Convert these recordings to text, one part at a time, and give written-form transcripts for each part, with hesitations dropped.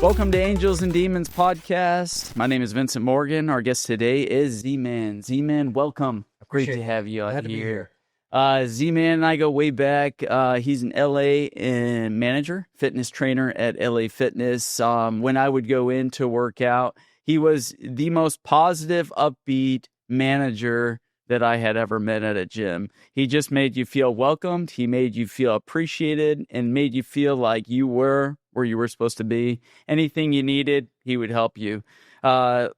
Welcome to Angels and Demons podcast. My name is Vincent Morgan. Our guest today is Z-Man. Z-Man, welcome. Great to have you out Glad to be here. Z-Man and I go way back. He's an LA and manager, fitness trainer at LA Fitness. When I would go in to work out, he was the most positive, upbeat manager that I had ever met at a gym. He just made you feel welcomed. He made you feel appreciated and made you feel like you were where you were supposed to be. Anything you needed, he would help you. A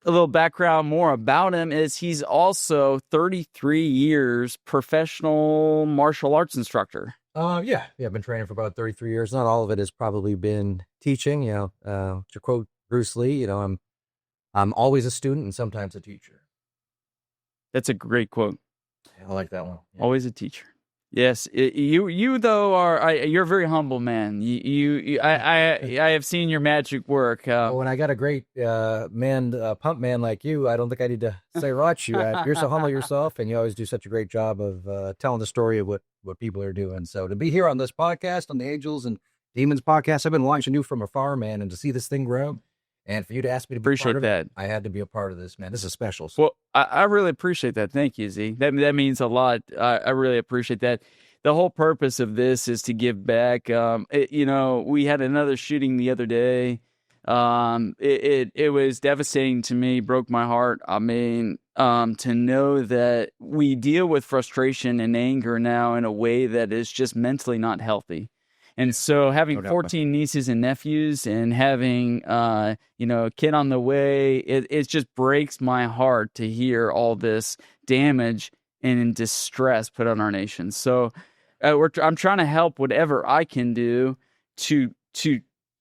little background more about him is he's also 33 years professional martial arts instructor. Yeah, I've been training for about 33 years. Not all of it has probably been teaching. To quote Bruce Lee, I'm always a student and sometimes a teacher. That's a great quote. I like that one. Yeah. Always a teacher. Yes, you though you're a very humble man. I have seen your magic work. When I got a great pump man like you, I don't think I need to say much. You're so humble yourself, and you always do such a great job of telling the story of what people are doing. So to be here on this podcast, on the Angels and Demons podcast, I've been watching you from afar, man, and to see this thing grow. And for you to ask me to be appreciate part of that. It, I had to be a part of this, man. This is special. So. Well, I really appreciate that. Thank you, Z. That means a lot. I really appreciate that. The whole purpose of this is to give back. We had another shooting the other day. It was devastating to me, broke my heart. I mean, to know that we deal with frustration and anger now in a way that is just mentally not healthy. And so having 14 nieces and nephews and having, a kid on the way, it just breaks my heart to hear all this damage and distress put on our nation. So I'm trying to help whatever I can do to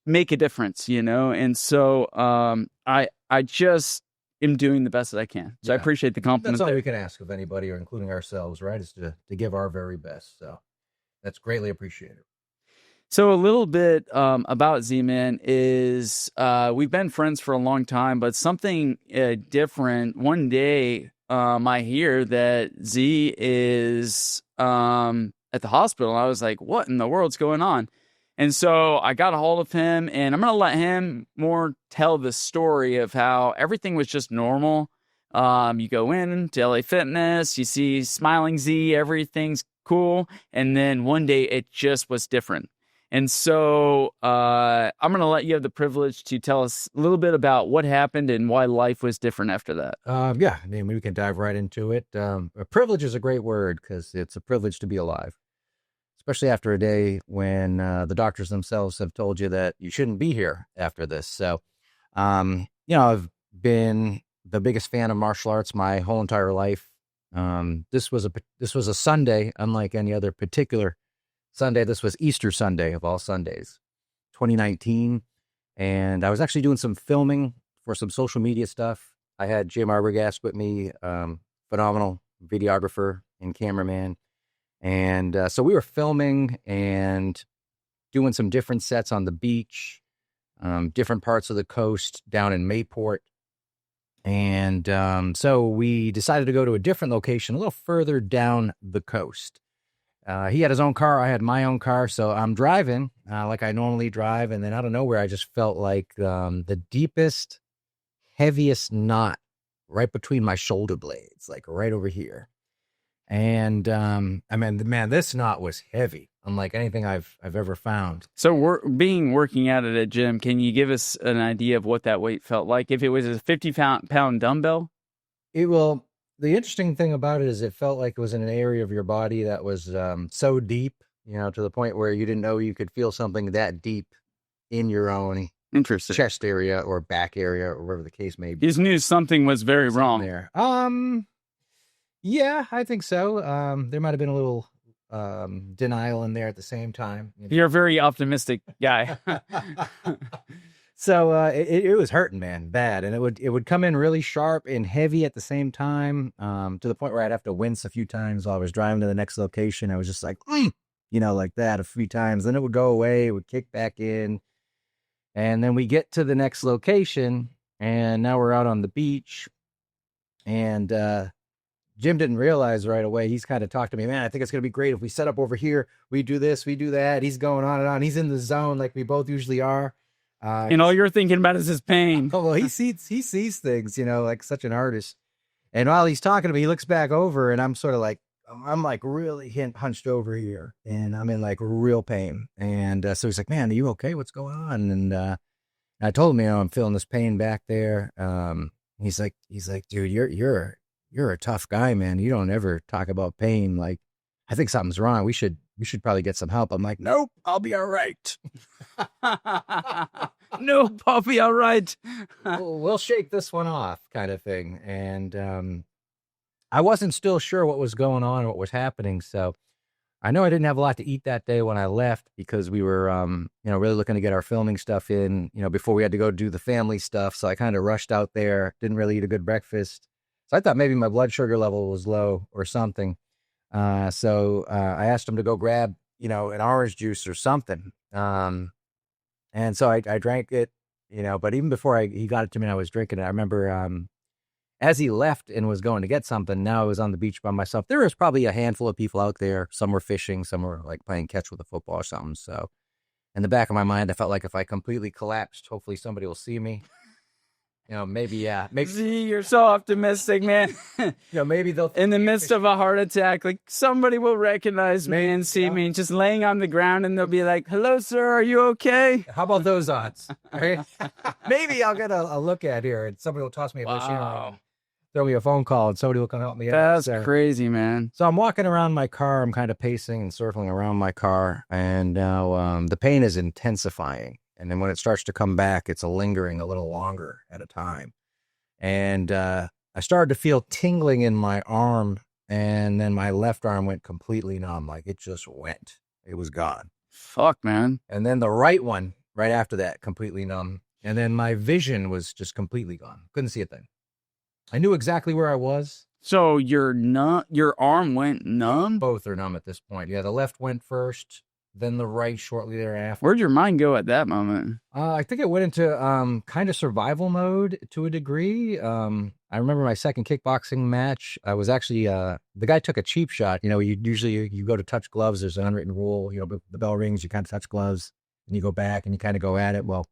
make a difference, And so I just am doing the best that I can. So I appreciate the compliment. That's all we can ask of anybody, or including ourselves, right? Is to give our very best. So that's greatly appreciated. So a little bit about Z-Man is we've been friends for a long time, but something different. One day I hear that Z is at the hospital. I was like, what in the world's going on? And so I got a hold of him, and I'm going to let him more tell the story of how everything was just normal. You go in to LA Fitness, you see smiling Z, everything's cool. And then one day it just was different. And so I'm going to let you have the privilege to tell us a little bit about what happened and why life was different after that. We can dive right into it. A privilege is a great word because it's a privilege to be alive, especially after a day when the doctors themselves have told you that you shouldn't be here after this. So, I've been the biggest fan of martial arts my whole entire life. This was a Sunday, unlike any other particular Sunday. This was Easter Sunday of all Sundays, 2019. And I was actually doing some filming for some social media stuff. I had Jim Arbogast with me, phenomenal videographer and cameraman. And so we were filming and doing some different sets on the beach, different parts of the coast down in Mayport. And so we decided to go to a different location, a little further down the coast. He had his own car. I had my own car. So I'm driving like I normally drive. And then out of nowhere, I just felt like the deepest, heaviest knot right between my shoulder blades, like right over here. And this knot was heavy, unlike anything I've ever found. So working out at a gym, can you give us an idea of what that weight felt like? If it was a 50-pound dumbbell? The interesting thing about it is it felt like it was in an area of your body that was so deep, to the point where you didn't know you could feel something that deep in your own chest area or back area or wherever the case may be. You just knew something was very wrong there. Yeah, I think so. There might have been a little denial in there at the same time. You're a very optimistic guy. So it was hurting, man, bad, and it would come in really sharp and heavy at the same time, to the point where I'd have to wince a few times while I was driving to the next location. I was just like, like that a few times. Then it would go away, it would kick back in, and then we get to the next location, and now we're out on the beach, and Jim didn't realize right away. He's kind of talked to me, man, I think it's going to be great if we set up over here. We do this, we do that. He's going on and on. He's in the zone like we both usually are. And all you're thinking about is his pain. Oh, well, he sees things, like such an artist. And while he's talking to me, he looks back over, and I'm sort of like, I'm like really hunched over here, and I'm in like real pain. And so he's like, "Man, are you okay? What's going on?" And I told him, I'm feeling this pain back there. He's like, "Dude, you're a tough guy, man. You don't ever talk about pain. Like, I think something's wrong. We should probably get some help." I'm like, "Nope, I'll be all right." Nope, I'll be all right. We'll shake this one off, kind of thing. And I wasn't still sure what was going on, what was happening. So I know I didn't have a lot to eat that day when I left, because we were, really looking to get our filming stuff in, before we had to go do the family stuff. So I kind of rushed out there, didn't really eat a good breakfast. So I thought maybe my blood sugar level was low or something. So I asked him to go grab, an orange juice or something. And so I drank it, but even before he got it to me and I was drinking it, I remember as he left and was going to get something, now I was on the beach by myself. There was probably a handful of people out there. Some were fishing, some were like playing catch with a football or something. So in the back of my mind, I felt like if I completely collapsed, hopefully somebody will see me. Maybe. See, you're so optimistic, man. Maybe they'll in the midst of a heart attack, like somebody will recognize me and see me, just laying on the ground, and they'll be like, "Hello, sir, are you okay?" How about those odds? Maybe I'll get a look at here, and somebody will toss me a fish. Throw me a phone call, and somebody will come help me out. That's crazy, man. So I'm walking around my car. I'm kind of pacing and circling around my car, and now the pain is intensifying. And then when it starts to come back, it's lingering a little longer at a time. And I started to feel tingling in my arm, and then my left arm went completely numb. Like it just went. It was gone. Fuck, man. And then the right one, right after that, completely numb. And then my vision was just completely gone. Couldn't see a thing. I knew exactly where I was. So your arm went numb? Both are numb at this point. Yeah, the left went first, then the right shortly thereafter. Where'd your mind go at that moment? I think it went into kind of survival mode to a degree. I remember my second kickboxing match. I was actually the guy took a cheap shot. You go to touch gloves. There's an unwritten rule. The bell rings, you kind of touch gloves, and you go back and you kind of go at it. Well,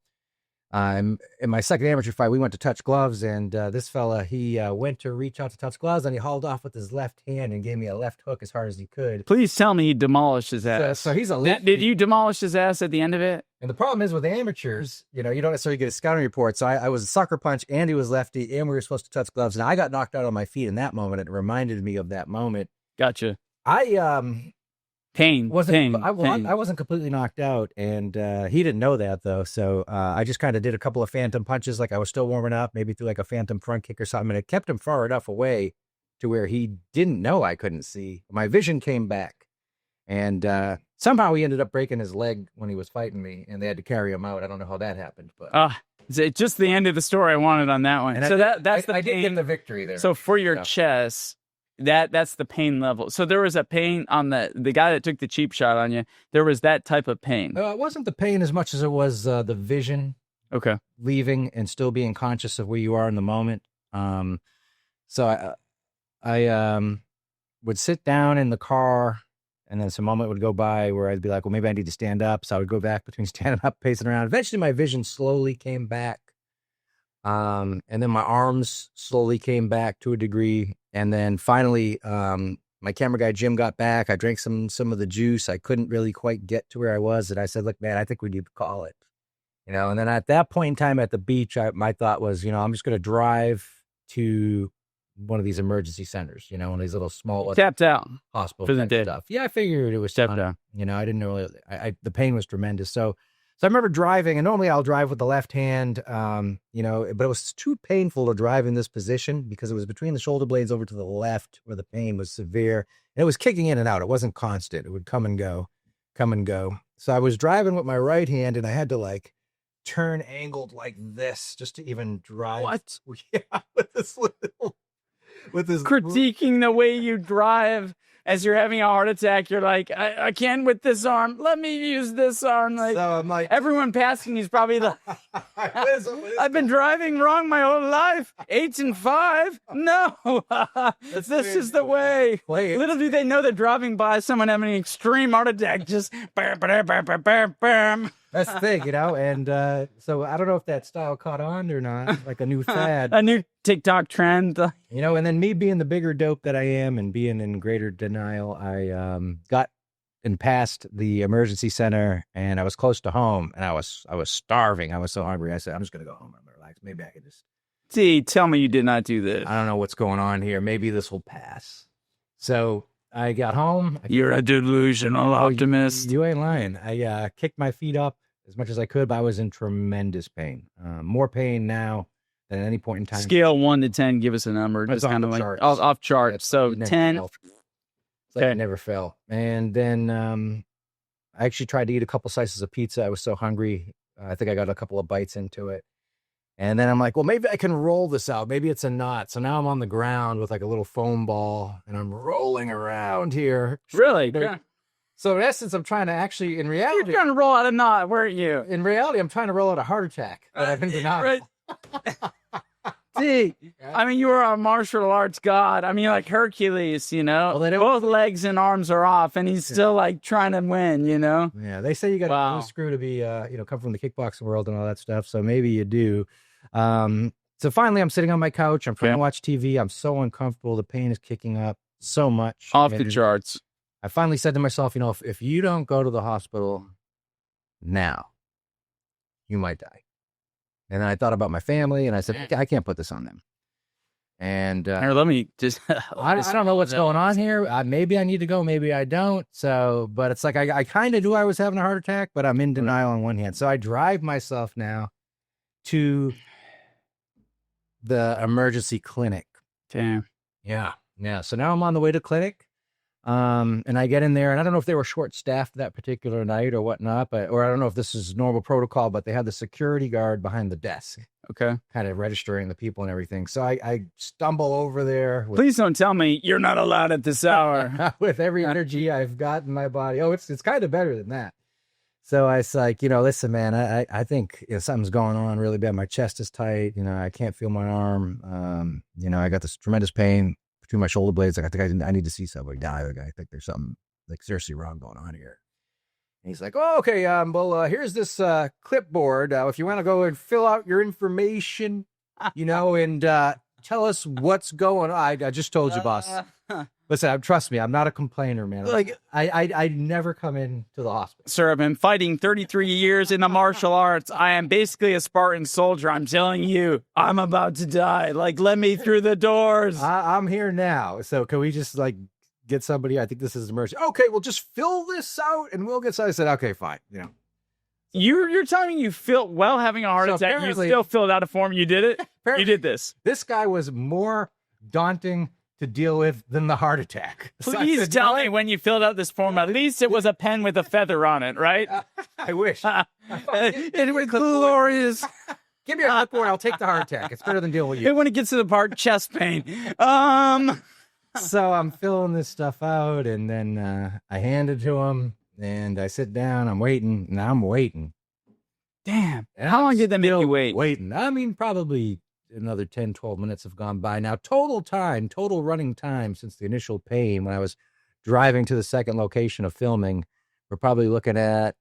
in my second amateur fight, we went to touch gloves, and this fella, he went to reach out to touch gloves, and he hauled off with his left hand and gave me a left hook as hard as he could. Please tell me you demolished his ass. So he's a lefty. Did you demolish his ass at the end of it? And the problem is with amateurs, you don't necessarily get a scouting report. So I was a sucker punch, and he was lefty, and we were supposed to touch gloves, and I got knocked out on my feet in that moment. It reminded me of that moment. Gotcha. Pain. I wasn't completely knocked out, and he didn't know that, though. So I just kind of did a couple of phantom punches, like I was still warming up, maybe through like a phantom front kick or something, and it kept him far enough away to where he didn't know I couldn't see. My vision came back, and somehow he ended up breaking his leg when he was fighting me, and they had to carry him out. I don't know how that happened, but it's just the end of the story I wanted on that one. And so that's the I pain. did give him the victory there. So for your chest. That's the pain level. So there was a pain on the guy that took the cheap shot on you. There was that type of pain. It wasn't the pain as much as it was the vision. Okay. Leaving and still being conscious of where you are in the moment. So I would sit down in the car, and then some moment would go by where I'd be like, well, maybe I need to stand up. So I would go back between standing up, pacing around. Eventually my vision slowly came back. And then my arms slowly came back to a degree. And then finally, my camera guy, Jim, got back. I drank some of the juice. I couldn't really quite get to where I was. And I said, look, man, I think we need to call it. And then at that point in time at the beach, my thought was, I'm just going to drive to one of these emergency centers, one of these little small tapped out hospital for the day stuff. Yeah, I figured it was tapped out. I didn't know really, the pain was tremendous. So I remember driving, and normally I'll drive with the left hand, but it was too painful to drive in this position because it was between the shoulder blades over to the left where the pain was severe. And it was kicking in and out. It wasn't constant. It would come and go. So I was driving with my right hand, and I had to turn angled like this just to even drive. What? Yeah, with this critiquing the way you drive. As you're having a heart attack, you're like, I can't with this arm. Let me use this arm. So I'm like, everyone passing you's probably like, I've been driving wrong my whole life. 8 and 5. No, this is the way. Little do they know they're driving by someone having an extreme heart attack. Just bam, bam, bam, bam, bam, bam. That's the thing, and so I don't know if that style caught on or not, like a new fad. A new TikTok trend. And then me being the bigger dope that I am and being in greater denial, I got and passed the emergency center, and I was close to home, and I was starving. I was so hungry. I said, I'm just gonna go home. I'm gonna relax. Maybe I can just See, tell me you did not do this. I don't know what's going on here. Maybe this will pass. So I got home. You're a delusional optimist. You ain't lying. I kicked my feet up as much as I could, but I was in tremendous pain. More pain now than at any point in time. Scale 1 to 10, give us a number. It's Just kind of like charts. off chart. So 10. It's like I never fell. And then I actually tried to eat a couple slices of pizza. I was so hungry. I think I got a couple of bites into it. And then I'm like, well, maybe I can roll this out. Maybe it's a knot. So now I'm on the ground with like a little foam ball, and I'm rolling around here. Really? So in essence, I'm trying to actually, in reality, You're trying to roll out a knot, weren't you? In reality, I'm trying to roll out a heart attack. But I've been denied. Right. See, I mean, you were a martial arts god. I mean, like Hercules, Well, both legs and arms are off, and he's still like trying to win, Yeah, they say you got Wow. a screw to be, come from the kickboxing world and all that stuff. So maybe you do. So finally, I'm sitting on my couch. I'm trying to watch TV. I'm so uncomfortable. The pain is kicking up so much. off the charts. I finally said to myself, if you don't go to the hospital now, you might die. And then I thought about my family, and I said, I can't put this on them. And Here, let me just. I don't know what's going on here. Maybe I need to go. Maybe I don't. So, but it's like I kind of knew I was having a heart attack, but I'm in denial on one hand. So I drive myself now to the emergency clinic. Damn. Yeah. So now I'm on the way to clinic. And I get in there, and I don't know if they were short-staffed that particular night or whatnot, or I don't know if this is normal protocol, but they had the security guard behind the desk, Okay. kind of registering the people and everything. So I stumble over there. Please don't tell me you're not allowed at this hour. With every energy I've got in my body. Oh, it's kind of better than that. So I was like, listen, man, I think something's going on really bad. My chest is tight. I can't feel my arm. I got this tremendous pain between my shoulder blades. Like, I think I need to see somebody. I think there's something like seriously wrong going on here. And he's like, oh, okay. Here's this clipboard. If you want to go and fill out your information, and tell us what's going on. I just told you, boss. Listen, trust me, I'm not a complainer, man. Like, I never come into the hospital. Sir, I've been fighting 33 years in the martial arts. I am basically a Spartan soldier. I'm telling you, I'm about to die. Like, let me through the doors. I'm here now. So can we just get somebody? I think this is an emergency. Okay, well, just fill this out and we'll get started. I said, okay, fine. You're telling me you feel well having a heart attack. You still filled out a form. You did it. You did this. This guy was more daunting to deal with than the heart attack. Please tell me when you filled out this form, at least it was a pen with a feather on it, right? I wish. It was glorious. Give me a clipboard. I'll take the heart attack. It's better than dealing with you. When it gets to the part, chest pain. So I'm filling this stuff out, and then I hand it to him, and I sit down. I'm waiting, and I'm waiting. Damn. How long did they make you wait? Waiting. I mean, probably another 10, 12 minutes have gone by. Now, total running time since the initial pain when I was driving to the second location of filming, we're probably looking at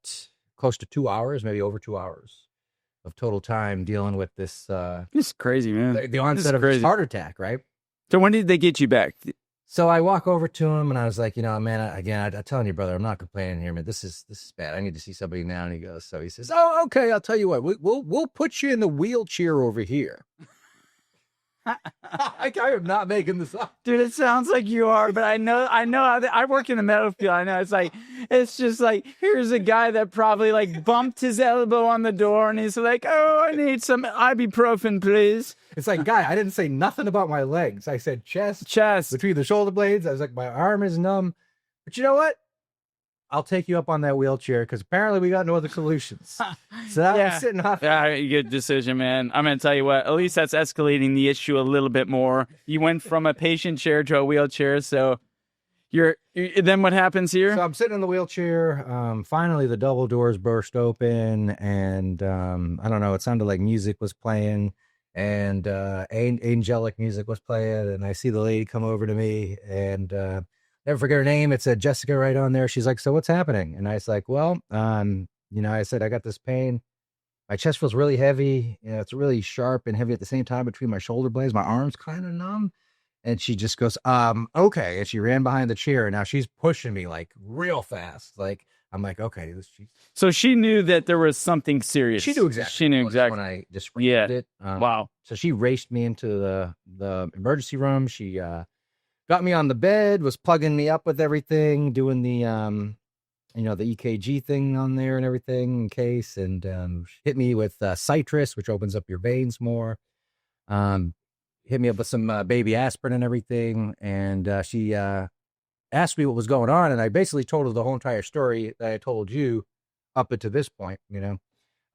close to 2 hours, maybe over 2 hours of total time dealing with this. This is crazy, man. The onset of this heart attack, right? So when did they get you back? So I walk over to him and I was like, man, I'm telling you, brother, I'm not complaining here, man. This is bad. I need to see somebody now. And he says, oh, okay. I'll tell you what, we'll put you in the wheelchair over here. I am not making this up, dude. It sounds like you are, but I know. I work in the medical field. I know it's just like here's a guy that probably bumped his elbow on the door, and he's like, "Oh, I need some ibuprofen, please." It's like, guy, I didn't say nothing about my legs. I said chest between the shoulder blades. I was like, my arm is numb, but you know what? I'll take you up on that wheelchair because apparently we got no other solutions. So I'm sitting off. Yeah, good decision, man. I'm going to tell you what, at least that's escalating the issue a little bit more. You went from a patient chair to a wheelchair. So then what happens here? So I'm sitting in the wheelchair. Finally, the double doors burst open and I don't know, it sounded like music was playing and angelic music was playing. And I see the lady come over to me and never forget her name. It said Jessica right on there. She's like, so what's happening? And I was like, well, I said, I got this pain. My chest feels really heavy. It's really sharp and heavy at the same time between my shoulder blades. My arm's kind of numb. And she just goes, okay. And she ran behind the chair. And now she's pushing me like real fast. Like, I'm like, okay. So she knew that there was something serious. She knew exactly. She knew exactly. When I described it. Wow. So she raced me into the emergency room. She got me on the bed, was plugging me up with everything, doing the the EKG thing on there and everything in case, and hit me with citrus, which opens up your veins more. Hit me up with some baby aspirin and everything, and she asked me what was going on, and I basically told her the whole entire story that I told you up to this point,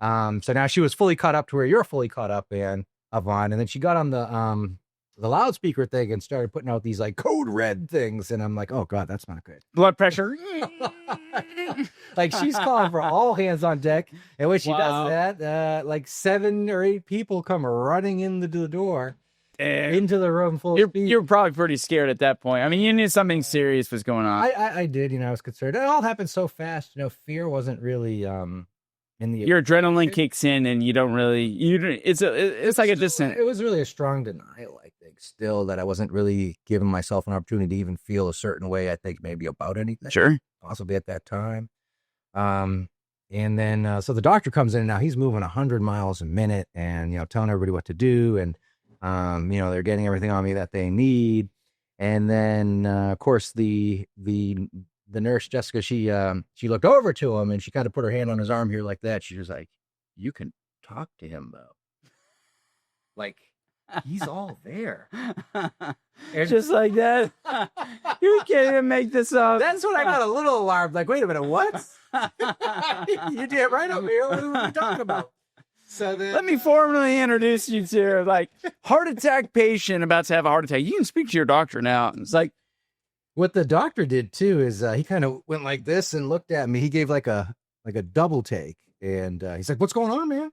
So now she was fully caught up to where you're fully caught up on, and then she got on the loudspeaker thing and started putting out these like code red things, and I'm like, oh god, that's not good. Blood pressure. Like she's calling for all hands on deck, and when she does that, like 7 or 8 people come running into the door. Into the room full of speed. You're probably pretty scared at that point. I mean, you knew something serious was going on. I did, I was concerned. It all happened so fast. Fear wasn't really in the. Your adrenaline kicks in, and you don't really. It's like a distant. It was really a strong denial. I think still that I wasn't really giving myself an opportunity to even feel a certain way. I think maybe about anything. Sure. Possibly at that time. And then so the doctor comes in, and now he's moving 100 miles a minute, and telling everybody what to do, and. They're getting everything on me that they need. And then, of course, the nurse, Jessica, she looked over to him and she kind of put her hand on his arm here like that. She was like, you can talk to him, though. Like, he's all there. And just like that. You can't even make this up. That's when I got a little alarmed. Like, wait a minute, what? You did right up here. What are we talking about? So then, let me formally introduce you to like heart attack patient about to have a heart attack. You can speak to your doctor now. It's like what the doctor did too is he kind of went like this and looked at me. He gave like a double take, and he's like, "What's going on, man?"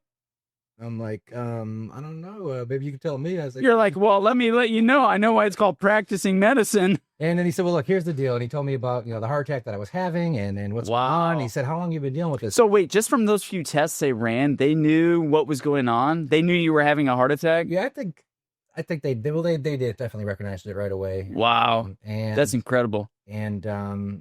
I'm like, I don't know. Maybe you can tell me. I was like, you're like, well, let me let you know. I know why it's called practicing medicine. And then he said, well, look, here's the deal. And he told me about, the heart attack that I was having and what's going on. He said, how long have you been dealing with this? So wait, just from those few tests they ran, they knew what was going on? They knew you were having a heart attack? Yeah, I think they did. Well, they did definitely recognized it right away. Wow. And that's incredible. And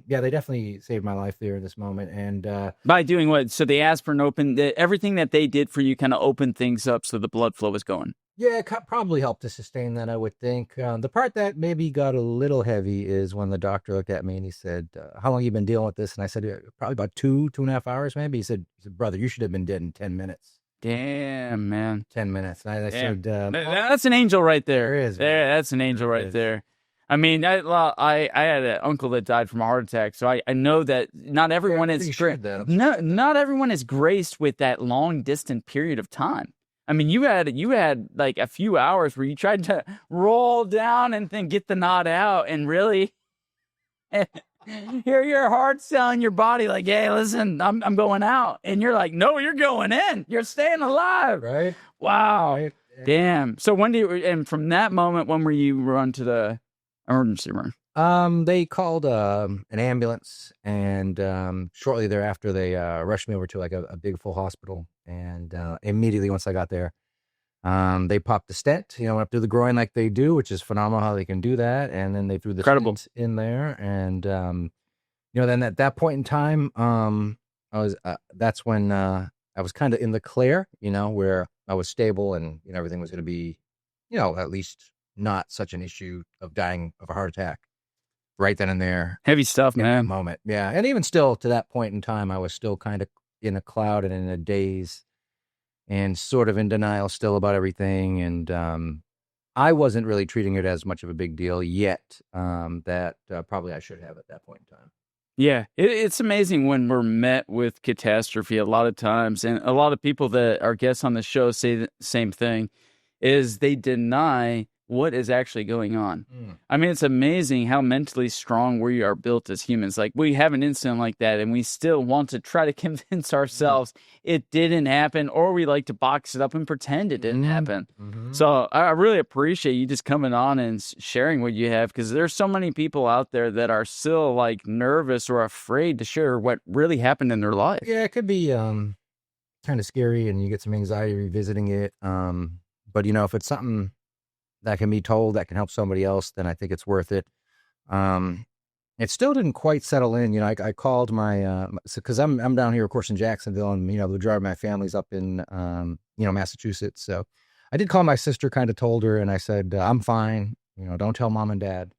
yeah, they definitely saved my life there in this moment. And by doing what? So the aspirin opened, everything that they did for you kind of opened things up so the blood flow was going. Yeah, it probably helped to sustain that, I would think. The part that maybe got a little heavy is when the doctor looked at me and he said, how long have you been dealing with this? And I said, probably about 2.5 hours, maybe. He said, brother, you should have been dead in 10 minutes. Damn, man. 10 minutes. And I said, that's an angel right there. There is. That's an angel right there. I mean, I had an uncle that died from a heart attack, so I know that not everyone is not everyone is graced with that long distant period of time. I mean, you had like a few hours where you tried to roll down and then get the knot out, and really hear your heart telling your body like, "Hey, listen, I'm going out," and you're like, "No, you're going in. You're staying alive." Right? Wow. Right. Damn. So and from that moment, when were you run to the emergency room? They called an ambulance, and shortly thereafter, they rushed me over to like a big full hospital. And immediately once I got there, they popped the stent, up through the groin like they do, which is phenomenal how they can do that. And then they threw the stent in there, and then at that point in time, that's when I was kind of in the clear, where I was stable and everything was going to be, at least not such an issue of dying of a heart attack right then and there. Heavy stuff, man. Moment. Yeah. And even still to that point in time, I was still kind of in a cloud and in a daze and sort of in denial still about everything. And I wasn't really treating it as much of a big deal yet that probably I should have at that point in time. Yeah, it's amazing when we're met with catastrophe a lot of times. And a lot of people that are guests on the show say the same thing, is they deny what is actually going on. Mm. I mean, it's amazing how mentally strong we are built as humans. Like, we have an incident like that, and we still want to try to convince ourselves it didn't happen, or we like to box it up and pretend it didn't happen. Mm-hmm. So I really appreciate you just coming on and sharing what you have, because there's so many people out there that are still like nervous or afraid to share what really happened in their life. Yeah, it could be kind of scary, and you get some anxiety revisiting it. But if it's something that can be told that can help somebody else, then I think it's worth it. It still didn't quite settle in. I called my because I'm down here, of course, in Jacksonville, and the majority of my family's up in Massachusetts. So I did call my sister, kind of told her, and I said, I'm fine. Don't tell mom and dad.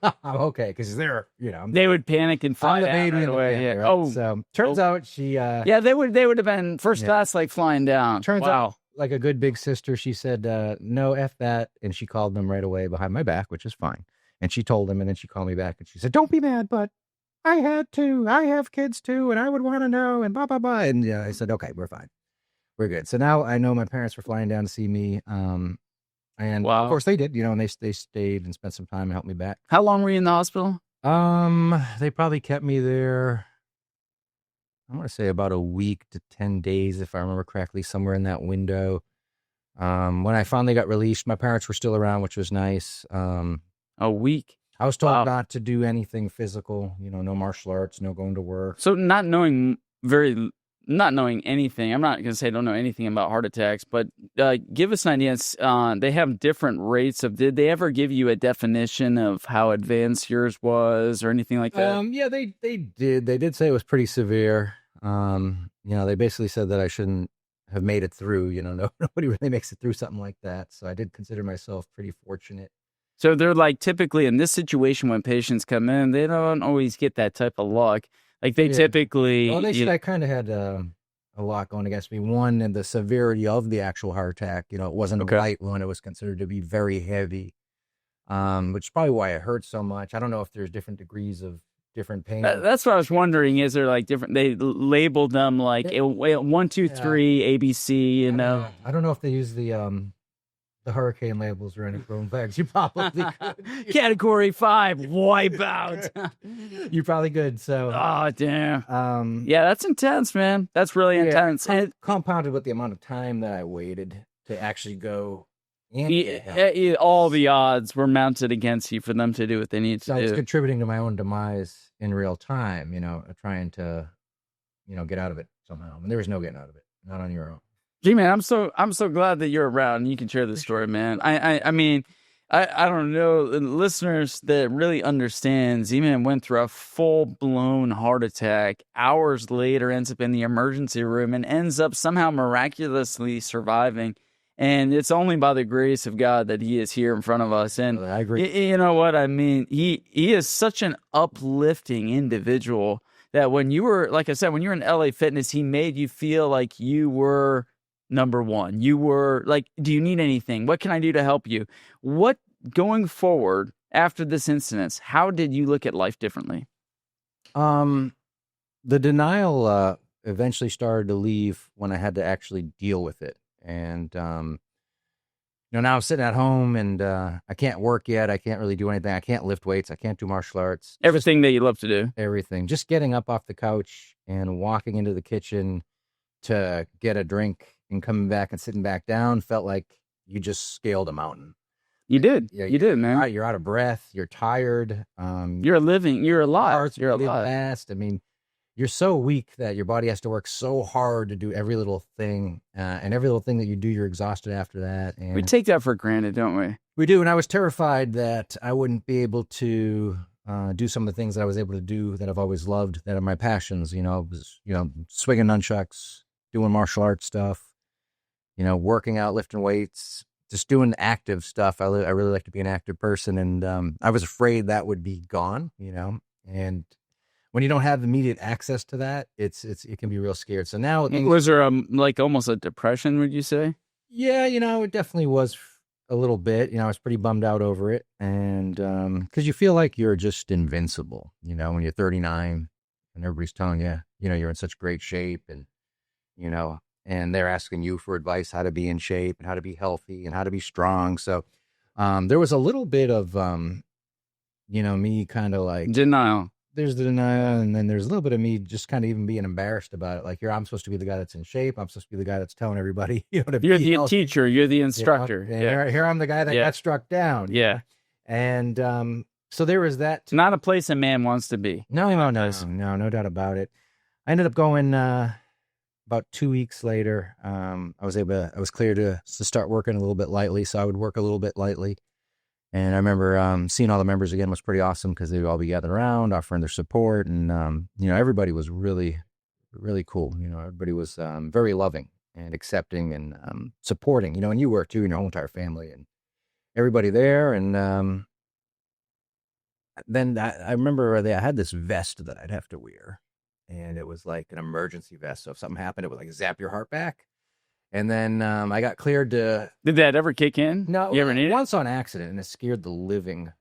I'm okay, because They would panic and fly the down baby right in the away. family, Yeah. right? Oh, So turns out she yeah, they would have been first class, like flying down. turns Wow. out, like a good big sister, she said, no, F that. And she called them right away behind my back, which is fine. And she told them, and then she called me back and she said, don't be mad, but I had to. I have kids too, and I would want to know, and blah, blah, blah. And I said, okay, we're fine. We're good. So now I know my parents were flying down to see me. And Wow. of course they did, and they stayed and spent some time and helped me back. How long were you in the hospital? They probably kept me there, I want to say about a week to 10 days, if I remember correctly, somewhere in that window. When I finally got released, my parents were still around, which was nice. A week. I was told Wow. not to do anything physical, no martial arts, no going to work. So not knowing anything, I'm not going to say I don't know anything about heart attacks, but give us an idea. They have different rates of, did they ever give you a definition of how advanced yours was or anything like that? Yeah, they did. They did say it was pretty severe. They basically said that I shouldn't have made it through. Nobody really makes it through something like that. So I did consider myself pretty fortunate. So they're like, typically in this situation when patients come in, they don't always get that type of luck. Like they typically. Well, they said I kind of had a lot going against me. One, and the severity of the actual heart attack. It wasn't a light one; it was considered to be very heavy, which is probably why it hurt so much. I don't know if there's different degrees of different pain. That's what I was wondering. Is there like different? They labeled them like 1, 2, 3, ABC. I don't know if they use the hurricane labels or any chrome flags. You probably could. Category 5, wipeout. You probably could. So, oh damn. Yeah, that's intense, man. That's really intense. And compounded with the amount of time that I waited to actually go. All the odds were mounted against you for them to do what they need to do. So it's contributing to my own demise in real time. Trying to, get out of it somehow. And there was no getting out of it. Not on your own. Gee, man, I'm so glad that you're around and you can share this story, man. I mean, I don't know, the listeners that really understands, even went through a full-blown heart attack, hours later ends up in the emergency room and ends up somehow miraculously surviving. And it's only by the grace of God that he is here in front of us. And I agree. You know what I mean? He is such an uplifting individual that when you were, like I said, when you were in LA Fitness, he made you feel like you were number one. You were like, do you need anything? What can I do to help you? What, going forward after this incident, how did you look at life differently? The denial eventually started to leave when I had to actually deal with it. And, now I'm sitting at home and I can't work yet. I can't really do anything. I can't lift weights. I can't do martial arts. Everything that you love to do. Everything. Just getting up off the couch and walking into the kitchen to get a drink and coming back and sitting back down felt like you just scaled a mountain. You did. Yeah, you did, man. You're out of breath. You're tired. You're alive. You're alive. Fast. I mean, you're so weak that your body has to work so hard to do every little thing. And every little thing that you do, you're exhausted after that. And we take that for granted, don't we? We do. And I was terrified that I wouldn't be able to do some of the things that I was able to do that I've always loved, that are my passions. Was, swinging nunchucks, doing martial arts stuff, working out, lifting weights, just doing active stuff. I really like to be an active person. And I was afraid that would be gone, and when you don't have immediate access to that, it can be real scared. So now, was there like almost a depression? Would you say? Yeah, it definitely was a little bit. I was pretty bummed out over it, and because you feel like you're just invincible. When you're 39, and everybody's telling you, you're in such great shape, and and they're asking you for advice how to be in shape and how to be healthy and how to be strong. So There was a little bit of, me kind of like, Denial. there's the denial, and then there's a little bit of me just kind of even being embarrassed about it. Like, I'm supposed to be the guy that's in shape. I'm supposed to be the guy that's telling everybody, to You're be the healthy. teacher. You're the You know? instructor. And Yeah. here I'm the guy that Yeah. got struck down. Yeah. And so there was that. It's not a place a man wants to be. No doubt about it. I ended up going about 2 weeks later. I was clear to start working a little bit lightly, so I would work a little bit lightly. And I remember seeing all the members again was pretty awesome because they would all be gathered around, offering their support, and everybody was really, really cool. Everybody was very loving and accepting and supporting. And you were too, and your whole entire family and everybody there. And then I remember I had this vest that I'd have to wear, and it was like an emergency vest. So if something happened, it would like zap your heart back. And then I got cleared to. Did that ever kick in? No, You ever need once on accident, and it scared the living.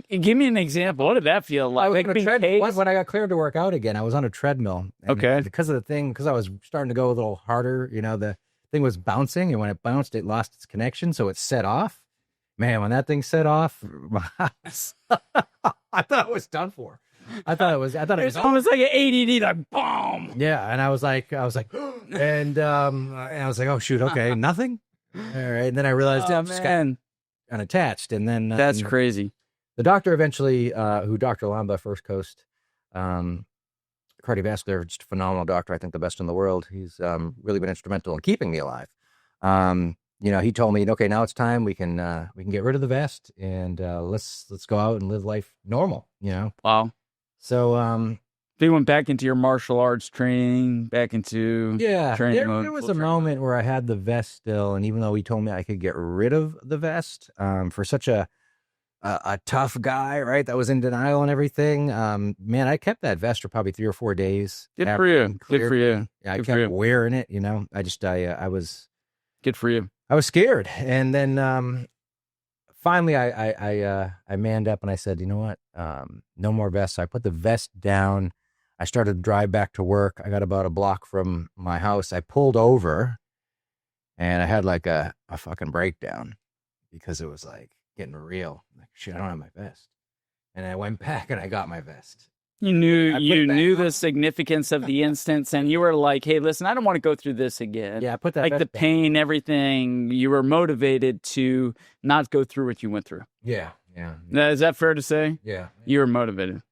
Give me an example. What did that feel like? When I got cleared to work out again, I was on a treadmill. Okay. Because I was starting to go a little harder. The thing was bouncing, and when it bounced, it lost its connection, so it set off. Man, when that thing set off, I thought it was done for. I thought it was almost like an ADD, like boom. Yeah, and I was like, and I was like, oh shoot, okay, nothing. All right, and then I realized it just got unattached, and then that's crazy. The doctor eventually, who Dr. Lamba, First Coast, cardiovascular, just a phenomenal doctor. I think the best in the world. He's really been instrumental in keeping me alive. He told me, okay, now it's time. We can get rid of the vest and let's go out and live life normal. Wow. So they went back into your martial arts training, back into training. There was a moment where I had the vest still, and even though he told me I could get rid of the vest, for such a tough guy, right, that was in denial and everything, man, I kept that vest for probably 3 or 4 days. Good for you. Good for you. Yeah, I kept wearing it. I was. Good for you. I was scared, and then finally, I manned up and I said, you know what? No more vests. So I put the vest down. I started to drive back to work. I got about a block from my house. I pulled over, and I had like a fucking breakdown because it was like getting real. Like, shit, I don't have my vest. And I went back and I got my vest. You knew the significance of the instance, and you were like, hey, listen, I don't want to go through this again. Yeah, I put that like vest the down. pain, everything. You were motivated to not go through what you went through. Yeah. Is that fair to say? Yeah. You were motivated.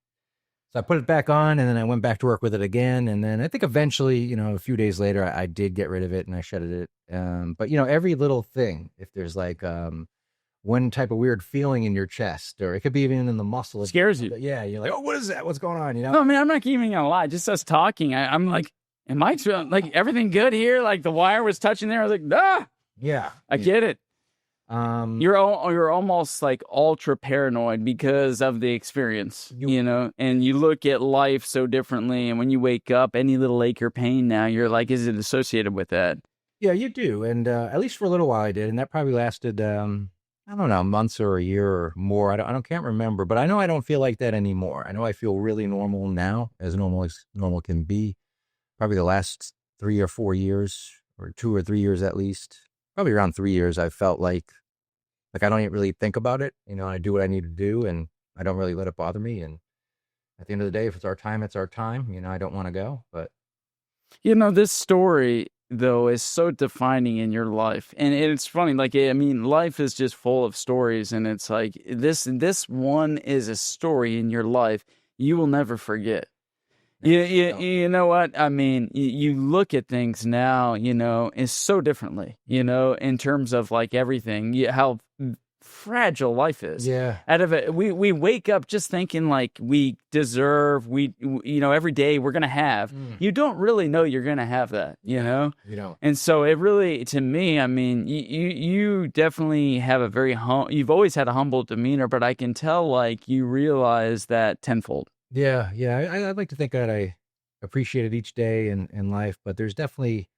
So I put it back on, and then I went back to work with it again. And then I think eventually, a few days later, I did get rid of it and I shedded it. But every little thing, if there's like one type of weird feeling in your chest, or it could be even in the muscle, it scares you. Yeah, you're like, oh, what is that? What's going on? No, I mean, I'm not even gonna lie. Just us talking, I'm like, am I like everything good here? Like the wire was touching there. I was like, ah. Yeah, I get it. You're almost like ultra paranoid because of the experience, and you look at life so differently. And when you wake up, any little ache or pain now, you're like, is it associated with that? Yeah, you do. And at least for a little while I did. And that probably lasted, I don't know, months or a year or more. I can't remember, but I know I don't feel like that anymore. I know I feel really normal now, as normal can be. Probably the last 3 or 4 years, or 2 or 3 years at least. Probably around 3 years, I felt like I don't really think about it. I do what I need to do, and I don't really let it bother me. And at the end of the day, if it's our time, it's our time. I don't want to go, but this story though is so defining in your life, and it's funny. Like, I mean, life is just full of stories, and it's like this one is a story in your life you will never forget. You know what? I mean, you look at things now, is so differently, in terms of like everything, how fragile life is. Yeah. Out of it, we wake up just thinking like we deserve, every day we're going to have. You don't really know you're going to have that, You don't. And so it really, to me, I mean, you definitely have you've always had a humble demeanor, but I can tell like you realize that tenfold. Yeah. I'd like to think that I appreciate it each day in life, but there's definitely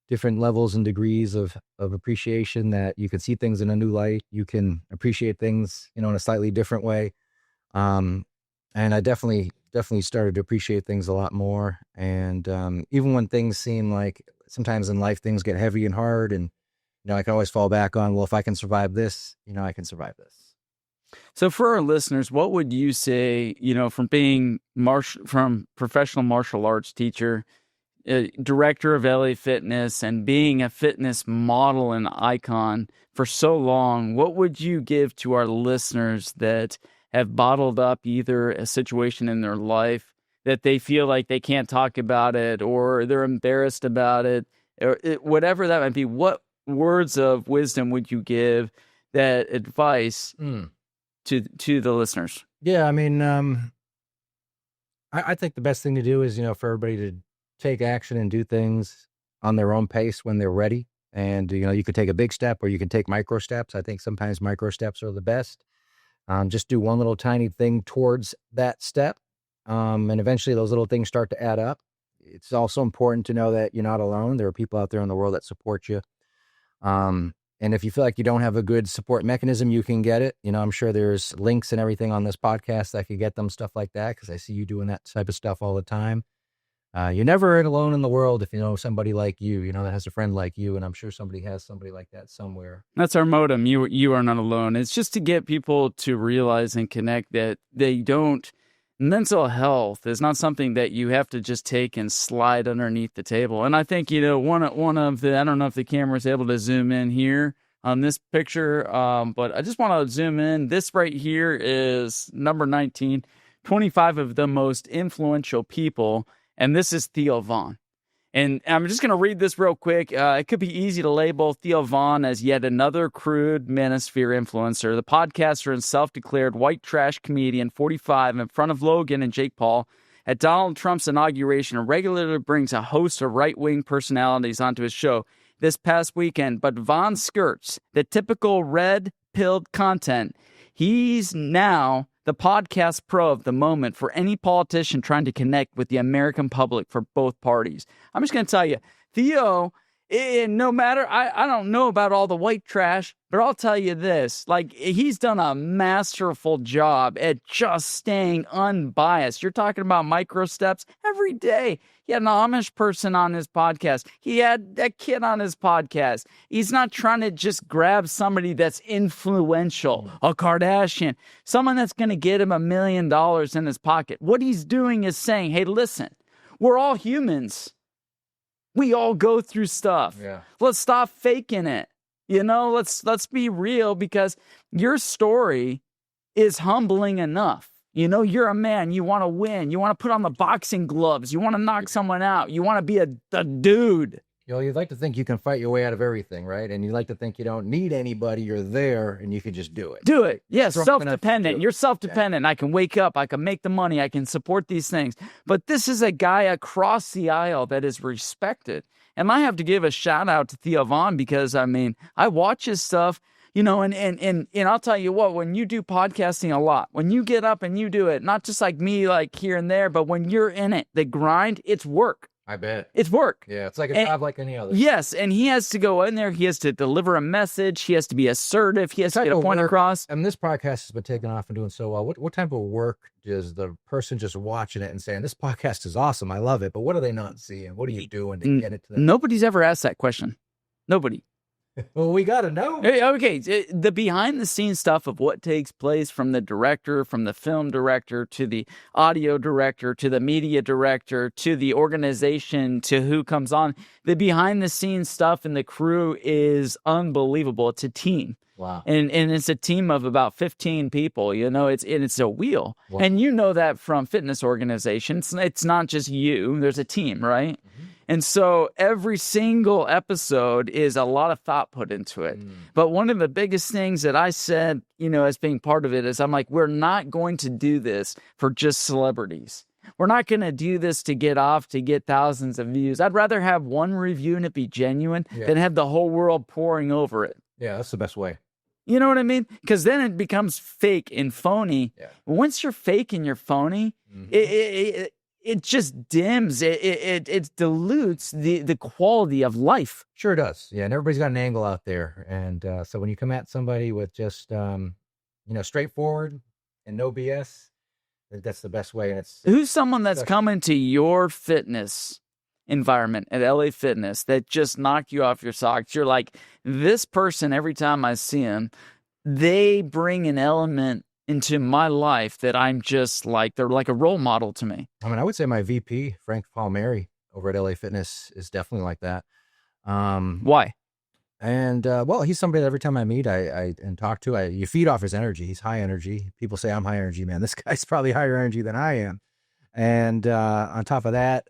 different levels and degrees of appreciation that you can see things in a new light. You can appreciate things, in a slightly different way. And I definitely started to appreciate things a lot more. And even when things seem like sometimes in life things get heavy and hard and I can always fall back on, well, if I can survive this, I can survive this. So for our listeners, what would you say, from being from professional martial arts teacher, director of LA Fitness, and being a fitness model and icon for so long, what would you give to our listeners that have bottled up either a situation in their life that they feel like they can't talk about it, or they're embarrassed about it, or whatever that might be? What words of wisdom would you give, that advice to the listeners? Yeah, I mean, I think the best thing to do is, for everybody to take action and do things on their own pace when they're ready. And, you could take a big step or you can take micro steps. I think sometimes micro steps are the best. Just do one little tiny thing towards that step. And eventually those little things start to add up. It's also important to know that you're not alone. There are people out there in the world that support you. And if you feel like you don't have a good support mechanism, you can get it. I'm sure there's links and everything on this podcast that could get them, stuff like that, because I see you doing that type of stuff all the time. You're never alone in the world if you know somebody like you, that has a friend like you, and I'm sure somebody has somebody like that somewhere. That's our motto. You are not alone. It's just to get people to realize and connect that mental health is not something that you have to just take and slide underneath the table. And I think, one of the, I don't know if the camera's able to zoom in here on this picture, but I just want to zoom in. This right here is number 19, 25 of the most influential people. And this is Theo Von. And I'm just going to read this real quick. It could be easy to label Theo Von as yet another crude manosphere influencer. The podcaster and self-declared white trash comedian, 45, in front of Logan and Jake Paul at Donald Trump's inauguration, regularly brings a host of right-wing personalities onto his show this past weekend. But Von skirts the typical red-pilled content. He's now the podcast pro of the moment for any politician trying to connect with the American public for both parties. I'm just going to tell you, Theo, no matter, I don't know about all the white trash, but I'll tell you this, he's done a masterful job at just staying unbiased. You're talking about micro steps every day. He had an Amish person on his podcast. He had a kid on his podcast. He's not trying to just grab somebody that's influential, a Kardashian, someone that's going to get him $1 million in his pocket. What he's doing is saying, hey, listen, we're all humans. We all go through stuff. Yeah. Let's stop faking it. Let's be real, because your story is humbling enough. You're a man. You want to win. You want to put on the boxing gloves. You want to knock someone out. You want to be a dude. You'd like to think you can fight your way out of everything, right? And you like to think you don't need anybody. You're there and you can just do it. Do it. Yes, self-dependent. You're self-dependent. Yeah. I can wake up. I can make the money. I can support these things. But this is a guy across the aisle that is respected. And I have to give a shout out to Theo Von, because, I watch his stuff, and I'll tell you what, when you do podcasting a lot, when you get up and you do it, not just like me, like here and there, but when you're in it, the grind, it's work. I bet. It's work. Yeah, it's like a job like any other. Yes, and he has to go in there. He has to deliver a message. He has to be assertive. He has to get a point across. And this podcast has been taking off and doing so well. What type of work does the person just watching it and saying, this podcast is awesome, I love it, but what are they not seeing? What are you doing to get it to them? Nobody's ever asked that question. Nobody. Well, we got to know. Okay, the behind-the-scenes stuff of what takes place, from the director, from the film director, to the audio director, to the media director, to the organization, to who comes on. The behind-the-scenes stuff and the crew is unbelievable. It's a team. Wow. And it's a team of about 15 people, it's a wheel. Wow. And you know that from fitness organizations. It's not just you. There's a team, right? Mm-hmm. And so every single episode is a lot of thought put into it. But one of the biggest things that I said, as being part of it, is I'm like, we're not going to do this for just celebrities. We're not going to do this to get thousands of views. I'd rather have one review and it be genuine than have the whole world pouring over it. Yeah, that's the best way. You know what I mean? Because then it becomes fake and phony. Yeah. Once you're fake and you're phony, it just dims. It dilutes the quality of life. Sure does. Yeah, and everybody's got an angle out there. And so when you come at somebody with just, straightforward and no BS, that's the best way. And it's who's someone that's coming to your fitness environment at LA Fitness that just knock you off your socks. You're like, this person, every time I see him, they bring an element into my life that I'm just like, they're like a role model to me. I mean, I would say my VP, Frank Palmieri, over at LA Fitness is definitely like that. Why? And well, he's somebody that every time I meet, I and talk to, you feed off his energy. He's high energy. People say I'm high energy, man. This guy's probably higher energy than I am. And on top of that,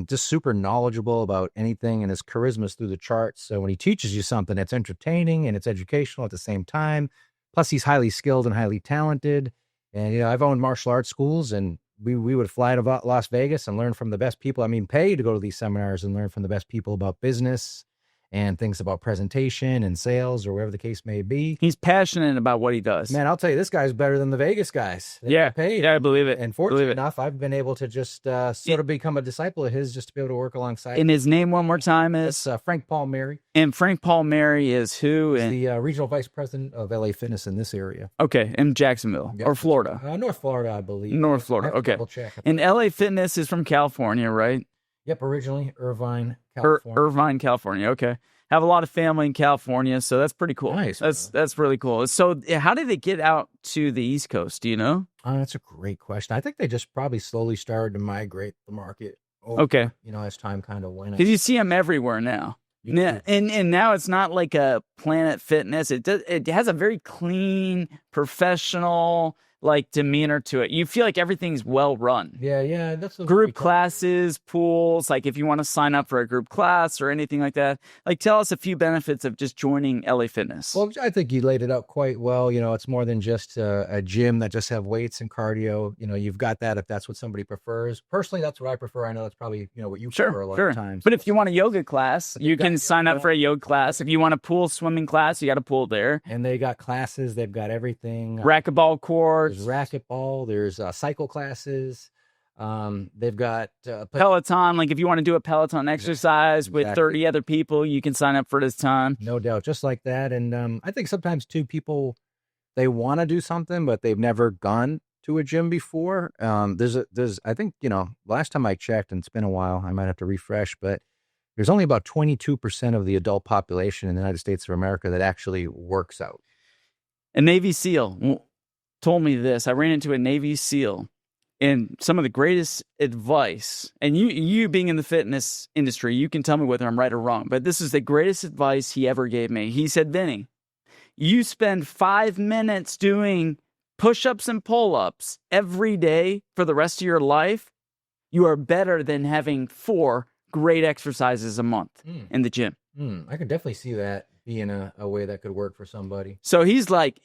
just super knowledgeable about anything, and his charisma's through the charts. So when he teaches you something, it's entertaining and it's educational at the same time. Plus, he's highly skilled and highly talented. And, you know, I've owned martial arts schools, and we would fly to Las Vegas and learn from the best people. I mean, pay to go to these seminars and learn from the best people about business and things about presentation and sales or whatever the case may be. He's passionate about what he does. Man, I'll tell you, this guy's better than the Vegas guys. They Yeah, get paid. yeah, I believe it. And fortunate enough, I've been able to just sort of become a disciple of his, just to be able to work alongside. And his name one more time is? It's Frank Palmieri. And Frank Palmieri is who? He's the regional vice president of LA Fitness in this area. Okay, in Jacksonville or Florida? North Florida, I believe. North Florida, okay. And LA Fitness is from California, right? Yep, originally Irvine, California. Irvine, California, okay. Have a lot of family in California, so that's pretty cool. Nice. That's really cool. So how did they get out to the East Coast? Do you know? That's a great question. I think they just probably slowly started to migrate the market over, okay. You know, as time kind of went. Because you see them everywhere now. And now it's not like a Planet Fitness. It has a very clean, professional like demeanor to it. You feel like everything's well run. Yeah. That's group classes, pools. Like if you want to sign up for a group class or anything like that, like tell us a few benefits of just joining LA Fitness. Well, I think you laid it out quite well. You know, it's more than just a gym that just have weights and cardio. You know, you've got that if that's what somebody prefers. Personally, that's what I prefer. I know that's probably, you know, what you prefer a lot of times. But if you want a yoga class, you can sign up for a yoga class. If you want a pool swimming class, you got a pool there. And they got classes. They've got everything. Racquetball courts. There's racquetball. There's cycle classes. They've got Peloton. Like if you want to do a Peloton exercise with 30 other people, you can sign up for this time. No doubt, just like that. And I think sometimes too, people, they want to do something, but they've never gone to a gym before. There's I think, you know, last time I checked, and it's been a while, I might have to refresh, but there's only about 22% of the adult population in the United States of America that actually works out. A Navy SEAL told me this. I ran into a Navy SEAL, and some of the greatest advice, and you being in the fitness industry, you can tell me whether I'm right or wrong, but this is the greatest advice he ever gave me. He said, Vinny, you spend 5 minutes doing push-ups and pull-ups every day for the rest of your life, you are better than having 4 great exercises a month in the gym. I can definitely see that being a way that could work for somebody. So he's like,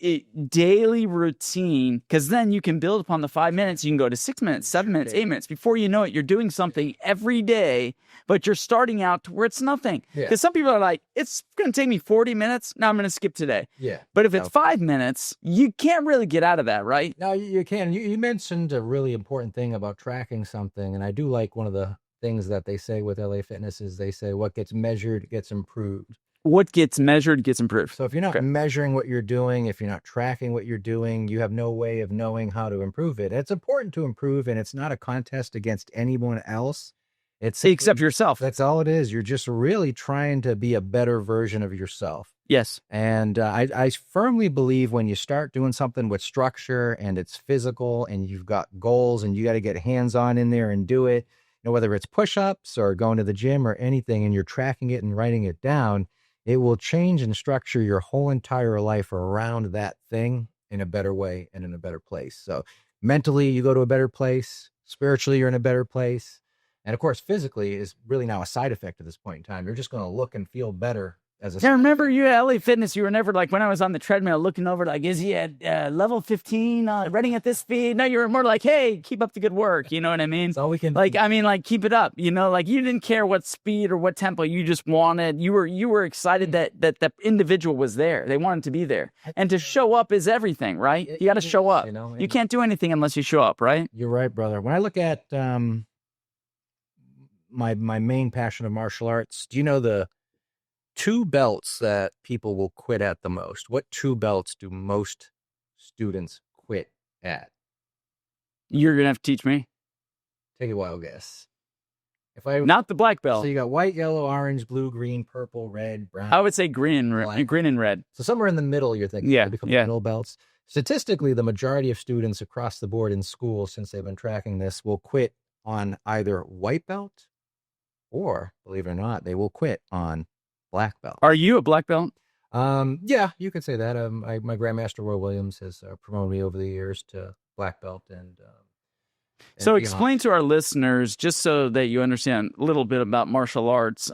daily routine, because then you can build upon the 5 minutes. You can go to 6 minutes, 7 minutes, 8 minutes. Before you know it, you're doing something every day, but you're starting out to where it's nothing. Because some people are like, it's going to take me 40 minutes. Now I'm going to skip today. Yeah. But if it's 5 minutes, you can't really get out of that, right? No, you can. You mentioned a really important thing about tracking something, and I do like one of the things that they say with LA Fitness is they say what gets measured gets improved. What gets measured gets improved. So if you're not measuring what you're doing, if you're not tracking what you're doing, you have no way of knowing how to improve it. It's important to improve, and it's not a contest against anyone else. It's except yourself. That's all it is. You're just really trying to be a better version of yourself. Yes. And I firmly believe when you start doing something with structure and it's physical and you've got goals and you got to get hands-on in there and do it, you know, whether it's push-ups or going to the gym or anything, and you're tracking it and writing it down, it will change and structure your whole entire life around that thing in a better way and in a better place. So mentally, you go to a better place. Spiritually, you're in a better place. And of course, physically is really now a side effect at this point in time. You're just going to look and feel better. Yeah, remember you at LA Fitness, you were never like, when I was on the treadmill looking over, like, is he at level 15, running at this speed? No, you were more like, hey, keep up the good work. You know what I mean? That's all we can like, I mean, like, keep it up. You know, like, you didn't care what speed or what tempo. You just wanted, you were excited that individual was there. They wanted to be there. And to show up is everything, right? You got to show up. You can't do anything unless you show up, right? You're right, brother. When I look at my main passion of martial arts, do you know the 2 belts that people will quit at the most? What 2 belts do most students quit at? You're going to have to teach me. Take a wild guess. If I Not the black So belt. you got white, yellow, orange, blue, green, purple, red, brown, I would say green, black. green and red. So somewhere in the middle, you're thinking Yeah, they become yeah. middle belts. Statistically, the majority of students across the board in school, since they've been tracking this, will quit on either white belt or, believe it or not, they will quit on black belt. Are you a black belt? Yeah, you could say that. My Grandmaster Roy Williams has promoted me over the years to black belt, and So beyond. explain to our listeners, just so that you understand a little bit about martial arts.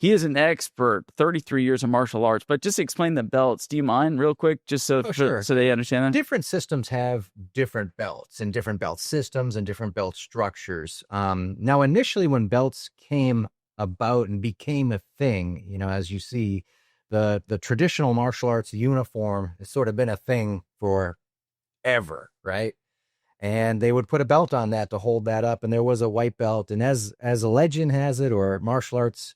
He is an expert, 33 years of martial arts, but just explain the belts. Do you mind real quick, just so Sure. so they understand that? Different systems have different belts and different belt systems and different belt structures. Now, initially, when belts came about and became a thing, as you see, the traditional martial arts uniform has sort of been a thing forever, right? And they would put a belt on that to hold that up, and there was a white belt. And as a legend has it, or martial arts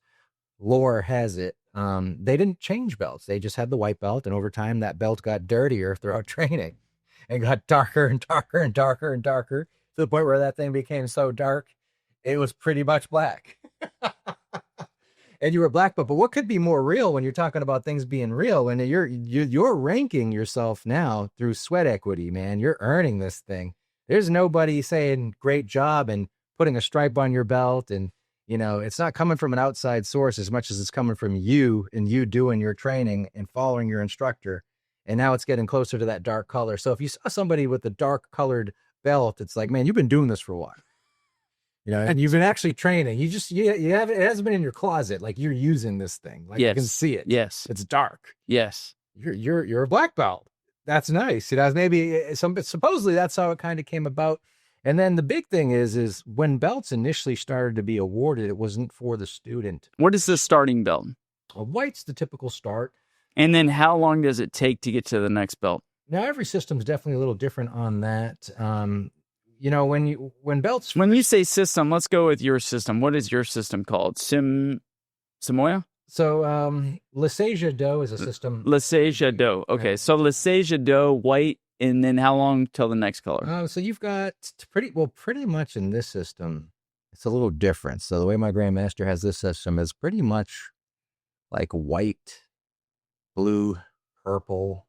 lore has it, they didn't change belts. They just had the white belt, and over time that belt got dirtier throughout training and got darker and darker and darker and darker, to the point where that thing became so dark it was pretty much black. And you were black belt. But what could be more real when you're talking about things being real? When you're ranking yourself now through sweat equity, man. You're earning this thing. There's nobody saying great job and putting a stripe on your belt, and it's not coming from an outside source as much as it's coming from you and you doing your training and following your instructor. And now it's getting closer to that dark color. So if you saw somebody with a dark colored belt, it's like, man, you've been doing this for a while. And you've been actually training. You have it hasn't been in your closet. Like, you're using this thing. Like, yes. You can see it. Yes. It's dark. Yes. You're a black belt. That's nice. Supposedly that's how it kind of came about. And then the big thing is when belts initially started to be awarded, it wasn't for the student. What is the starting belt? A white's the typical start. And then how long does it take to get to the next belt? Now, every system's definitely a little different on that. When you say system, let's go with your system. What is your system called? Samoya? So, Lesage Do is a system. Lesage Do. Okay, so Lesage Do, white, and then how long till the next color? So you've got pretty much in this system, it's a little different. So the way my Grandmaster has this system is pretty much like white, blue, purple,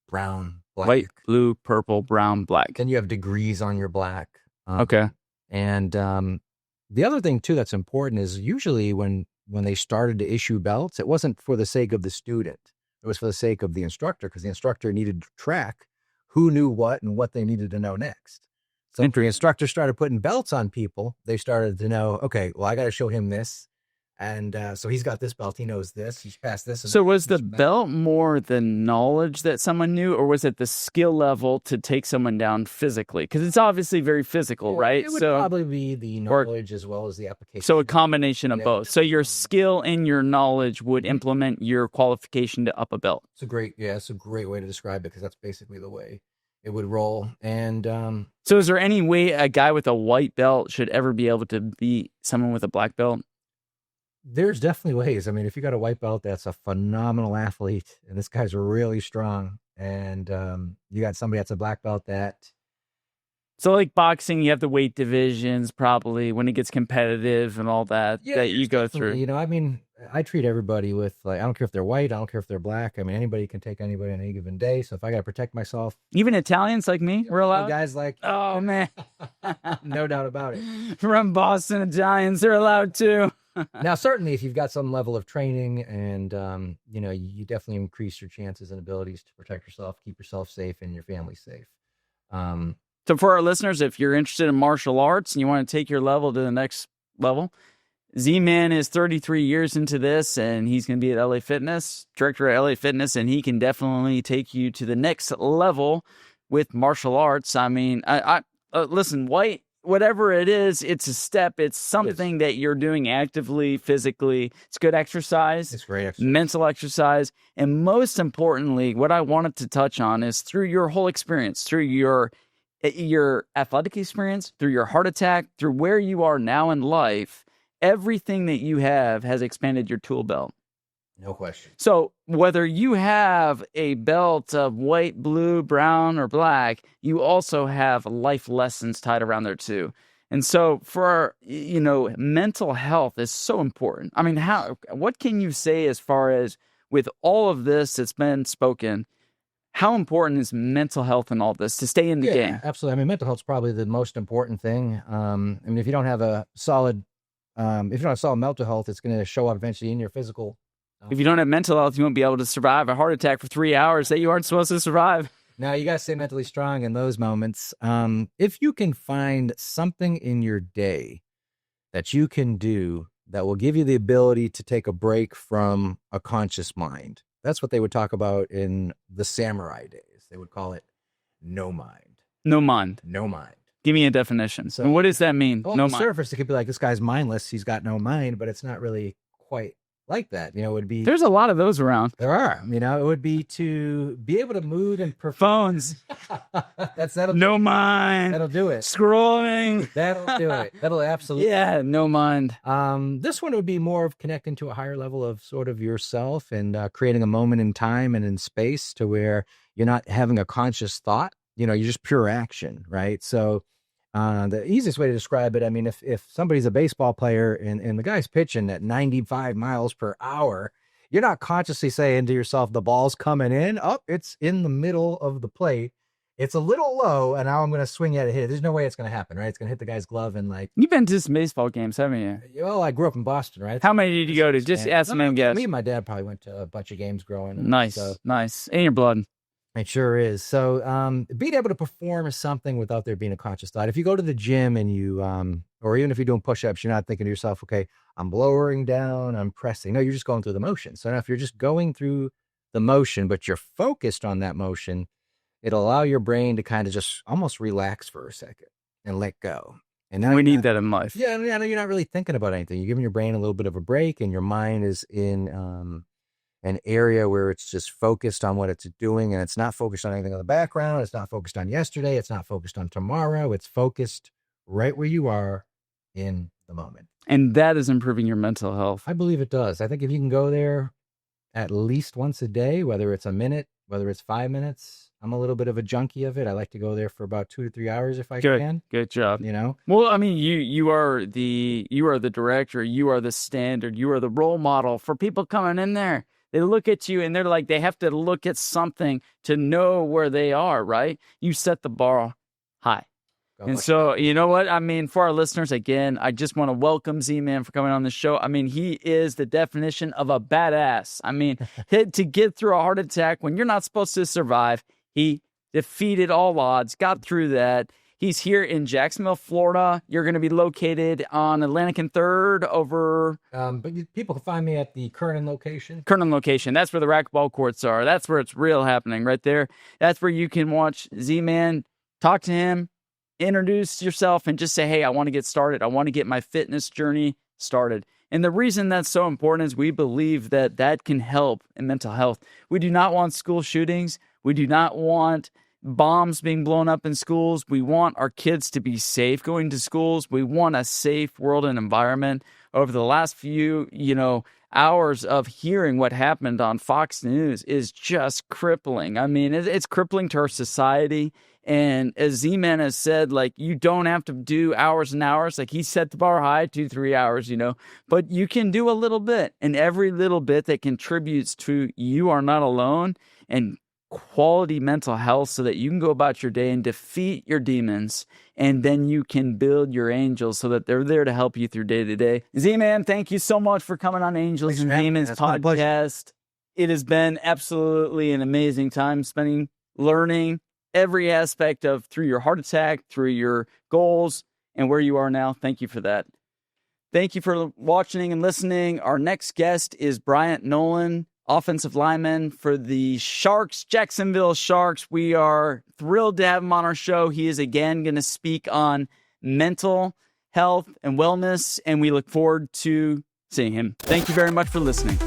brown, black. White, blue, purple, brown, black. Then you have degrees on your black. Okay. And the other thing, too, that's important is usually when they started to issue belts, it wasn't for the sake of the student. It was for the sake of the instructor, because the instructor needed to track who knew what and what they needed to know next. So if the instructor started putting belts on people, they started to know, okay, well, I got to show him this. And so he's got this belt. He knows this. He's passed this. So was the belt more the knowledge that someone knew, or was it the skill level to take someone down physically? Because it's obviously very physical, right? It would probably be the knowledge as well as the application. So a combination of both. So your skill and your knowledge would implement your qualification to up a belt. It's a great way to describe it, because that's basically the way it would roll. And so is there any way a guy with a white belt should ever be able to beat someone with a black belt? There's definitely ways. I mean, if you got a white belt, that's a phenomenal athlete, and this guy's really strong. And you got somebody that's a black belt that. So like boxing, you have the weight divisions probably when it gets competitive and all that that you go through. I mean, I treat everybody with, like, I don't care if they're white, I don't care if they're black. I mean, anybody can take anybody on any given day. So if I got to protect myself. Even Italians like me, we're allowed? Guys like. Oh, man. No doubt about it. From Boston, Italians, they're allowed too. Now, certainly, if you've got some level of training and, you definitely increase your chances and abilities to protect yourself, keep yourself safe, and your family safe. So for our listeners, if you're interested in martial arts and you want to take your level to the next level, Z-Man is 33 years into this, and he's going to be at LA Fitness, director at LA Fitness, and he can definitely take you to the next level with martial arts. I mean, listen, whatever it is, it's a step. It's something that you're doing actively, physically. It's good exercise. It's great exercise. Mental exercise. And most importantly, what I wanted to touch on is through your whole experience, through your athletic experience, through your heart attack, through where you are now in life, everything that you have has expanded your tool belt. No question. So whether you have a belt of white, blue, brown, or black, you also have life lessons tied around there too. And so for, mental health is so important. I mean, what can you say as far as with all of this that's been spoken, how important is mental health in all this to stay in the game? Absolutely. I mean, mental health is probably the most important thing. I mean, if you don't have a solid, mental health, it's going to show up eventually in your physical. If you don't have mental health, you won't be able to survive a heart attack for 3 hours that you aren't supposed to survive. Now, you got to stay mentally strong in those moments. If you can find something in your day that you can do that will give you the ability to take a break from a conscious mind. That's what they would talk about in the samurai days. They would call it no mind. No mind. No mind. Give me a definition. So, and what does that mean? Well, no on the mind. surface, it could be like, this guy's mindless. He's got no mind, but it's not really quite like that. It would be. There's a lot of those around. There are. It would be to be able to move and phones. That'll no mind. That'll do it. Scrolling. That'll do it. That'll absolutely. Yeah, no mind. This one would be more of connecting to a higher level of sort of yourself and creating a moment in time and in space to where you're not having a conscious thought. You're just pure action, right? So the easiest way to describe it, I mean, if somebody's a baseball player and the guy's pitching at 95 miles per hour, you're not consciously saying to yourself, the ball's coming in. Oh, it's in the middle of the plate. It's a little low, and now I'm going to swing at it. Hit it. There's no way it's going to happen, right? It's going to hit the guy's glove and like. You've been to some baseball games, haven't you? Well, I grew up in Boston, right? How many did you go to? Just ask me and guess. Me and my dad probably went to a bunch of games growing up. Nice, nice. In your blood. It sure is. So being able to perform something without there being a conscious thought. If you go to the gym and you, or even if you're doing push-ups, you're not thinking to yourself, okay, I'm lowering down, I'm pressing. No, you're just going through the motion. So now if you're just going through the motion, but you're focused on that motion, it'll allow your brain to kind of just almost relax for a second and let go. And now we need that in life. Yeah, you're not really thinking about anything. You're giving your brain a little bit of a break, and your mind is in an area where it's just focused on what it's doing, and it's not focused on anything in the background. It's not focused on yesterday. It's not focused on tomorrow. It's focused right where you are in the moment. And that is improving your mental health. I believe it does. I think if you can go there at least once a day, whether it's a minute, whether it's 5 minutes, I'm a little bit of a junkie of it. I like to go there for about 2 to 3 hours if I can. Good job. Well, I mean, you are the director, you are the standard, you are the role model for people coming in there. They look at you and they're like, they have to look at something to know where they are, right? You set the bar high. And so, you know what? I mean, for our listeners, again, I just want to welcome Z-Man for coming on the show. I mean, he is the definition of a badass. I mean, to get through a heart attack when you're not supposed to survive, he defeated all odds, got through that. He's here in Jacksonville, Florida. You're going to be located on Atlantic and 3rd over... But people can find me at the Kernan location. Kernan location. That's where the racquetball courts are. That's where it's real happening right there. That's where you can watch Z-Man, talk to him, introduce yourself, and just say, hey, I want to get started. I want to get my fitness journey started. And the reason that's so important is we believe that that can help in mental health. We do not want school shootings. We do not want bombs being blown up in schools. We want our kids to be safe going to schools. We want a safe world and environment. Over the last few, hours of hearing what happened on Fox News is just crippling. I mean, it's crippling to our society. And as Z-Man has said, like, you don't have to do hours and hours. Like, he set the bar high, 2-3 hours, but you can do a little bit. And every little bit that contributes to you are not alone and quality mental health so that you can go about your day and defeat your demons, and then you can build your angels so that they're there to help you through day to day. Z-Man, thank you so much for coming on Angels and Demons podcast. It has been absolutely an amazing time learning every aspect of through your heart attack, through your goals, and where you are now. Thank you for that. Thank you for watching and listening. Our next guest is Bryant Nolan, offensive lineman for the Sharks, Jacksonville Sharks. We are thrilled to have him on our show. He is again going to speak on mental health and wellness, and we look forward to seeing him. Thank you very much for listening.